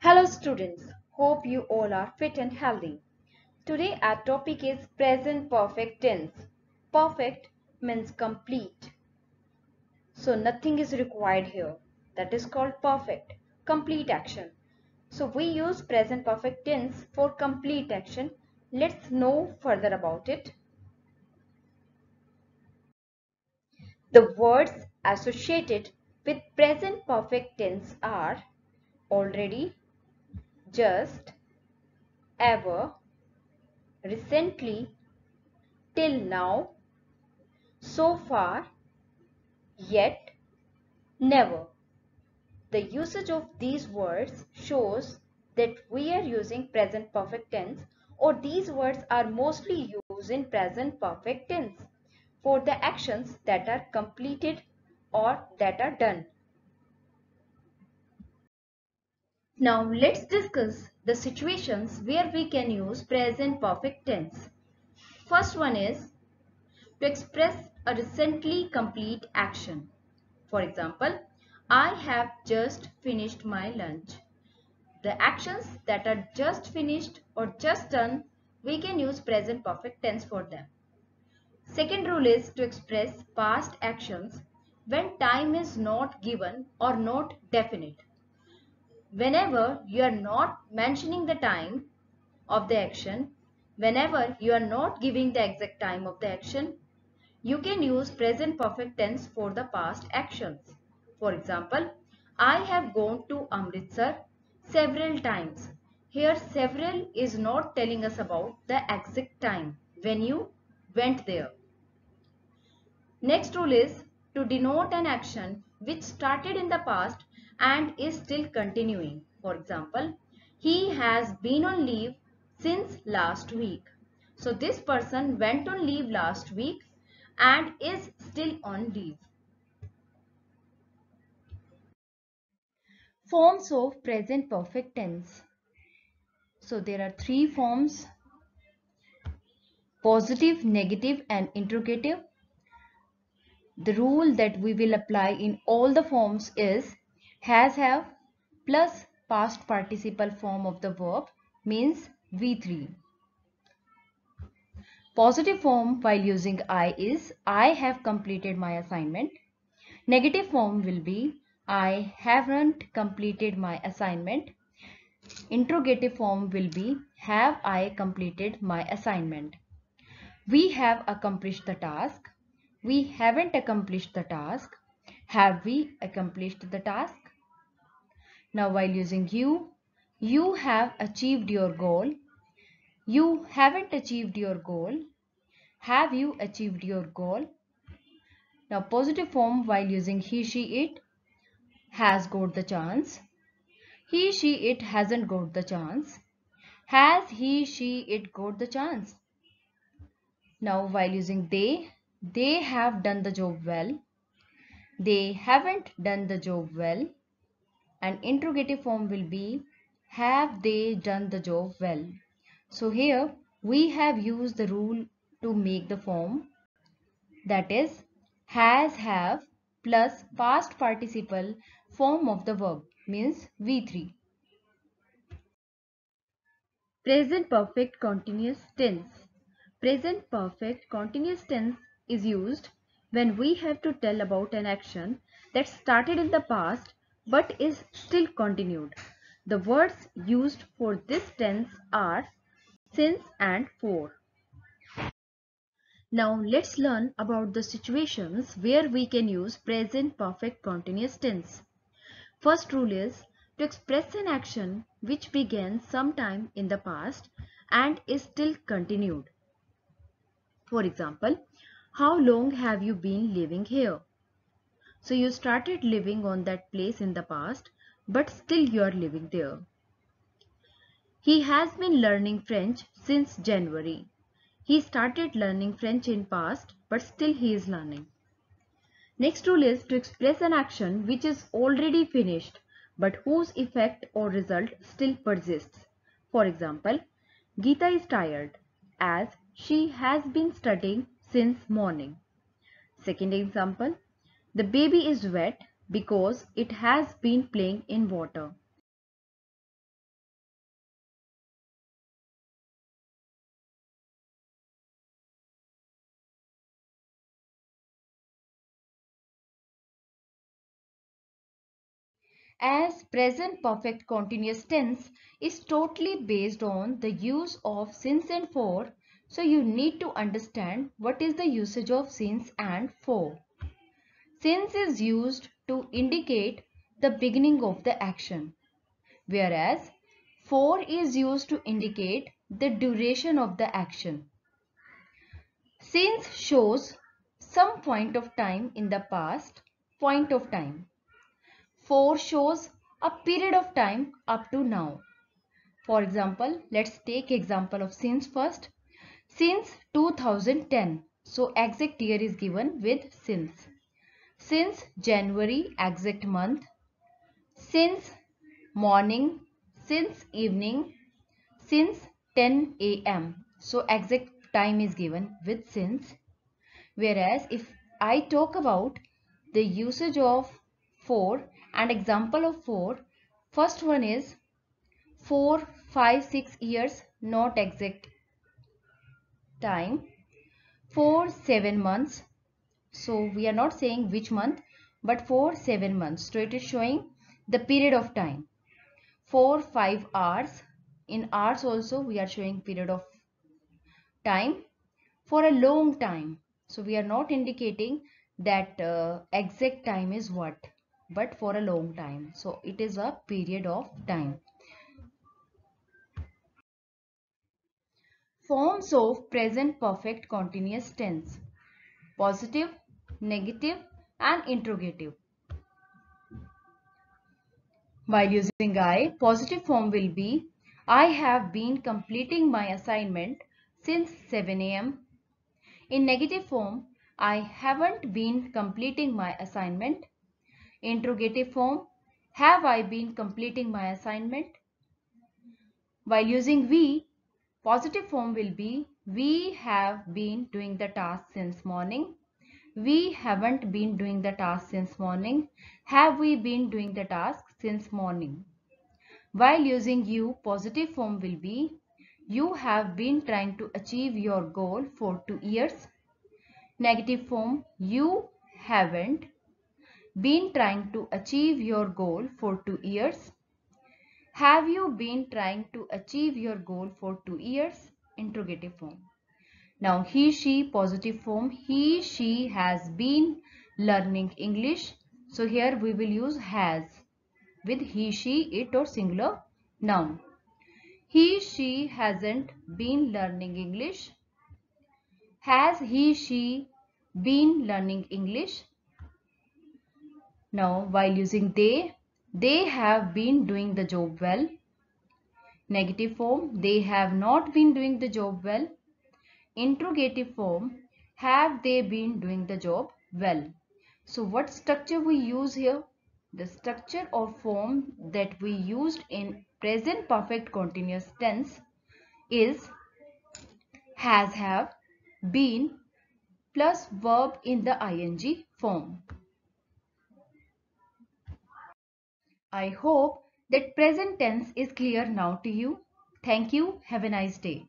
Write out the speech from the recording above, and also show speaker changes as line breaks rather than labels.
Hello students, hope you all are fit and healthy. Today our topic is present perfect tense. Perfect means complete. So nothing is required here. That is called perfect, complete action. So we use present perfect tense for complete action. Let's know further about it. The words associated with present perfect tense are already, just, ever, recently, till now, so far, yet, never. The usage of these words shows that we are using present perfect tense, or these words are mostly used in present perfect tense for the actions that are completed or that are done. Now let's discuss the situations where we can use present perfect tense. First one is to express a recently complete action. For example, I have just finished my lunch. The actions that are just finished or just done, we can use present perfect tense for them. Second rule is to express past actions when time is not given or not definite. Whenever you are not mentioning the time of the action, whenever you are not giving the exact time of the action, you can use present perfect tense for the past actions. For example, I have gone to Amritsar several times. Here several is not telling us about the exact time when you went there. Next rule is to denote an action which started in the past and is still continuing. For example, he has been on leave since last week. So this person went on leave last week and is still on leave. Forms of present perfect tense. So there are three forms: positive, negative and interrogative. The rule that we will apply in all the forms is has, have plus past participle form of the verb means V3. Positive form while using I is I have completed my assignment. Negative form will be I haven't completed my assignment. Interrogative form will be have I completed my assignment. We have accomplished the task. We haven't accomplished the task. Have we accomplished the task? Now while using you have achieved your goal. You haven't achieved your goal. Have you achieved your goal? Now positive form while using he, she, it has got the chance. He, she, it hasn't got the chance. Has he, she, it got the chance? Now while using they have done the job well. They haven't done the job well. And interrogative form will be have they done the job well? So here we have used the rule to make the form, that is has, have plus past participle form of the verb means V3. Present perfect continuous tense. Present perfect continuous tense is used when we have to tell about an action that started in the past but is still continued. The words used for this tense are since and for. Now let's learn about the situations where we can use present perfect continuous tense. First rule is to express an action which began sometime in the past and is still continued. For example, how long have you been living here? So you started living on that place in the past, but still you are living there. He has been learning French since January. He started learning French in past, but still he is learning. Next rule is to express an action which is already finished but whose effect or result still persists. For example, Geeta is tired as she has been studying since morning. Second example, the baby is wet because it has been playing in water. as present perfect continuous tense is totally based on the use of since and for, so you need to understand what is the usage of since and for. Since is used to indicate the beginning of the action, whereas for is used to indicate the duration of the action. Since shows some point of time in the past, point of time. For shows a period of time up to now. For example, let's take example of since first. Since 2010. So exact year is given with since. Since January, exact month. Since morning, since evening, since 10 a.m. So exact time is given with since. Whereas if I talk about the usage of for and example of for, first one is 4, 5, 6 years, not exact time. 4, 7 months. So we are not saying which month, but for 7 months. So it is showing the period of time. 4, 5 hours. In hours also we are showing period of time for a long time. So we are not indicating that exact time is what, but for a long time. So it is a period of time. Forms of present perfect continuous tense: positive, negative, and interrogative. While using I, positive form will be I have been completing my assignment since 7 a.m. In negative form, I haven't been completing my assignment. Interrogative form, have I been completing my assignment? While using we, positive form will be we have been doing the task since morning. We haven't been doing the task since morning. Have we been doing the task since morning? While using you, positive form will be you have been trying to achieve your goal for 2 years. Negative form, you haven't been trying to achieve your goal for 2 years. Have you been trying to achieve your goal for 2 years? Interrogative form. Now he, she, positive form, he, she has been learning English. So here we will use has with he, she, it or singular noun. He, she hasn't been learning English. Has he, she been learning English? Now while using they have been doing the job well. Negative form, they have not been doing the job well. Interrogative form, have they been doing the job well? So what structure we use here? The structure or form that we used in present perfect continuous tense is has, have, been plus verb in the ing form. I hope that present tense is clear now to you. Thank you. Have a nice day.